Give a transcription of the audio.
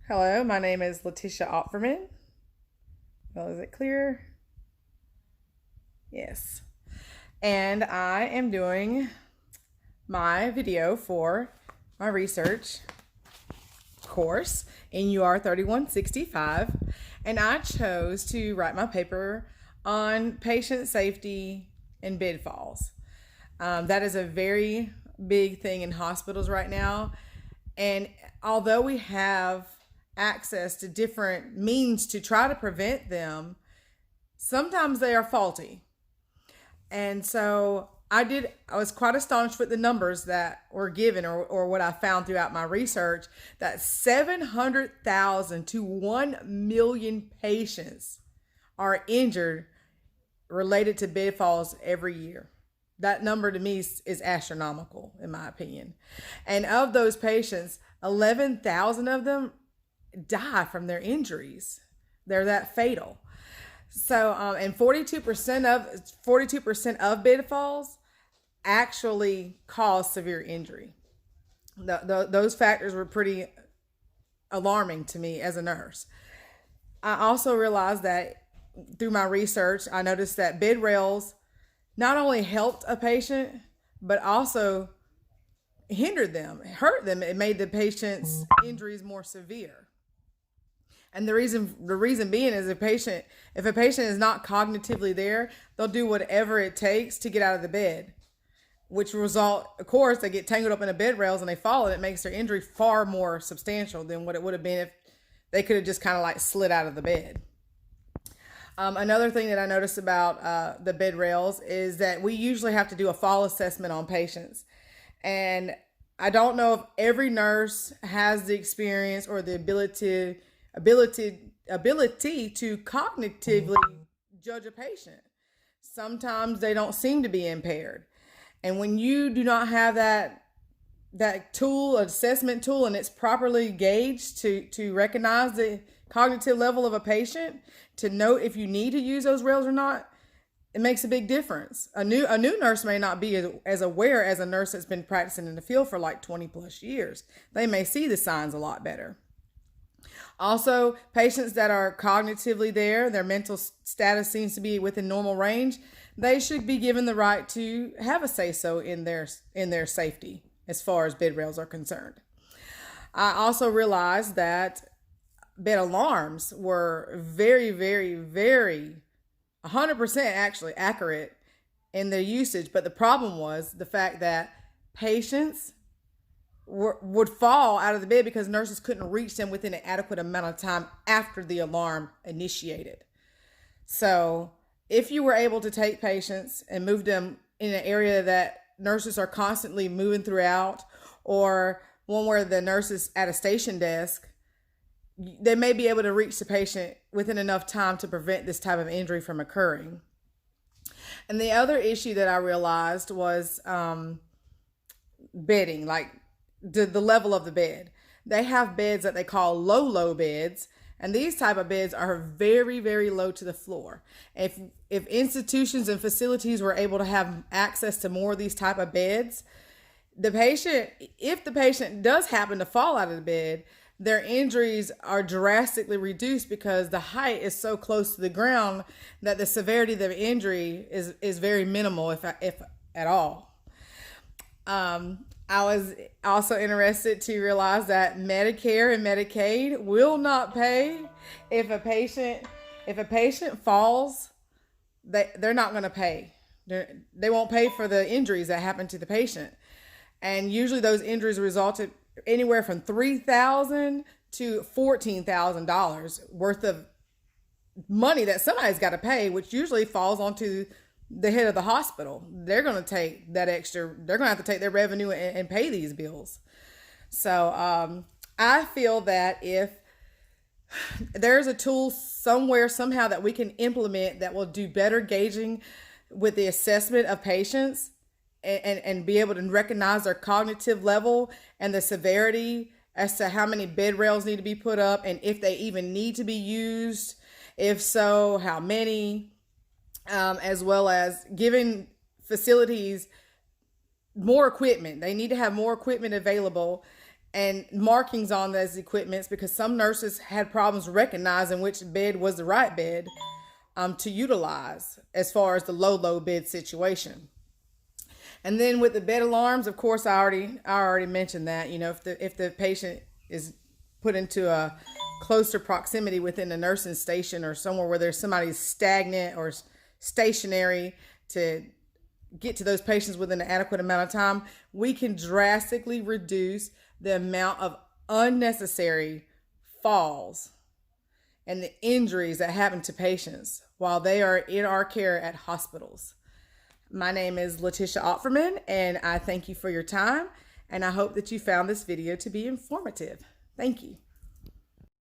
Hello, my name is Letitia Opferman. Well, is it clear? Yes. And I am doing my video for my research course in UR 3165. And I chose to write my paper on patient safety and bed falls. That is a very big thing in hospitals right now. And although we have access to different means to try to prevent them, sometimes they are faulty. And so I was quite astonished with the numbers that were given, or what I found throughout my research, that 700,000 to 1 million patients are injured related to bed falls every year. That number to me is astronomical, in my opinion. And of those patients, 11,000 of them die from their injuries. They're that fatal. So, and 42% of bed falls actually cause severe injury. Those factors were pretty alarming to me as a nurse. I also realized that through my research, I noticed that bed rails not only helped a patient, but also hindered them, hurt them. It made the patient's injuries more severe. And the reason being is if a patient is not cognitively there, they'll do whatever it takes to get out of the bed, which result, of course, they get tangled up in the bed rails and they fall, and it makes their injury far more substantial than what it would have been if they could have just kind of like slid out of the bed. Another thing that I noticed about the bed rails is that we usually have to do a fall assessment on patients. And I don't know if every nurse has the experience or the ability to cognitively judge a patient. Sometimes they don't seem to be impaired. And when you do not have that tool, assessment tool, and it's properly gauged to recognize the cognitive level of a patient, to know if you need to use those rails or not, it makes a big difference. A new nurse may not be as aware as a nurse that's been practicing in the field for like 20 plus years. They may see the signs a lot better. Also, patients that are cognitively there, their mental status seems to be within normal range, they should be given the right to have a say-so in their safety as far as bed rails are concerned. I also realized that bed alarms were very, very, very 100% actually accurate in their usage, but the problem was the fact that patients would fall out of the bed because nurses couldn't reach them within an adequate amount of time after the alarm initiated. So if you were able to take patients and move them in an area that nurses are constantly moving throughout, or one where the nurse is at a station desk, they may be able to reach the patient within enough time to prevent this type of injury from occurring. And the other issue that I realized was bedding, like the level of the bed. They have beds that they call low beds, and these type of beds are very, very low to the floor. If institutions and facilities were able to have access to more of these type of beds, if the patient does happen to fall out of the bed, their injuries are drastically reduced because the height is so close to the ground that the severity of the injury is very minimal, if at all. I was also interested to realize that Medicare and Medicaid will not pay if a patient falls. They're not going to pay. They won't pay for the injuries that happen to the patient, and usually those injuries resulted anywhere from $3,000 to $14,000 worth of money that somebody's got to pay, which usually falls onto the head of the hospital. They're going to take that extra. They're going to have to take their revenue and pay these bills. So I feel that if there's a tool somewhere, somehow, that we can implement that will do better gauging with the assessment of patients, and be able to recognize their cognitive level and the severity as to how many bed rails need to be put up and if they even need to be used. If so, how many, as well as giving facilities more equipment. They need to have more equipment available and markings on those equipments, because some nurses had problems recognizing which bed was the right bed to utilize as far as the low bed situation. And then with the bed alarms, of course, I already mentioned that, you know, if the patient is put into a closer proximity within the nursing station or somewhere where there's somebody stagnant or stationary, to get to those patients within an adequate amount of time, we can drastically reduce the amount of unnecessary falls and the injuries that happen to patients while they are in our care at hospitals. My name is Letitia Opferman, and I thank you for your time, and I hope that you found this video to be informative. Thank you.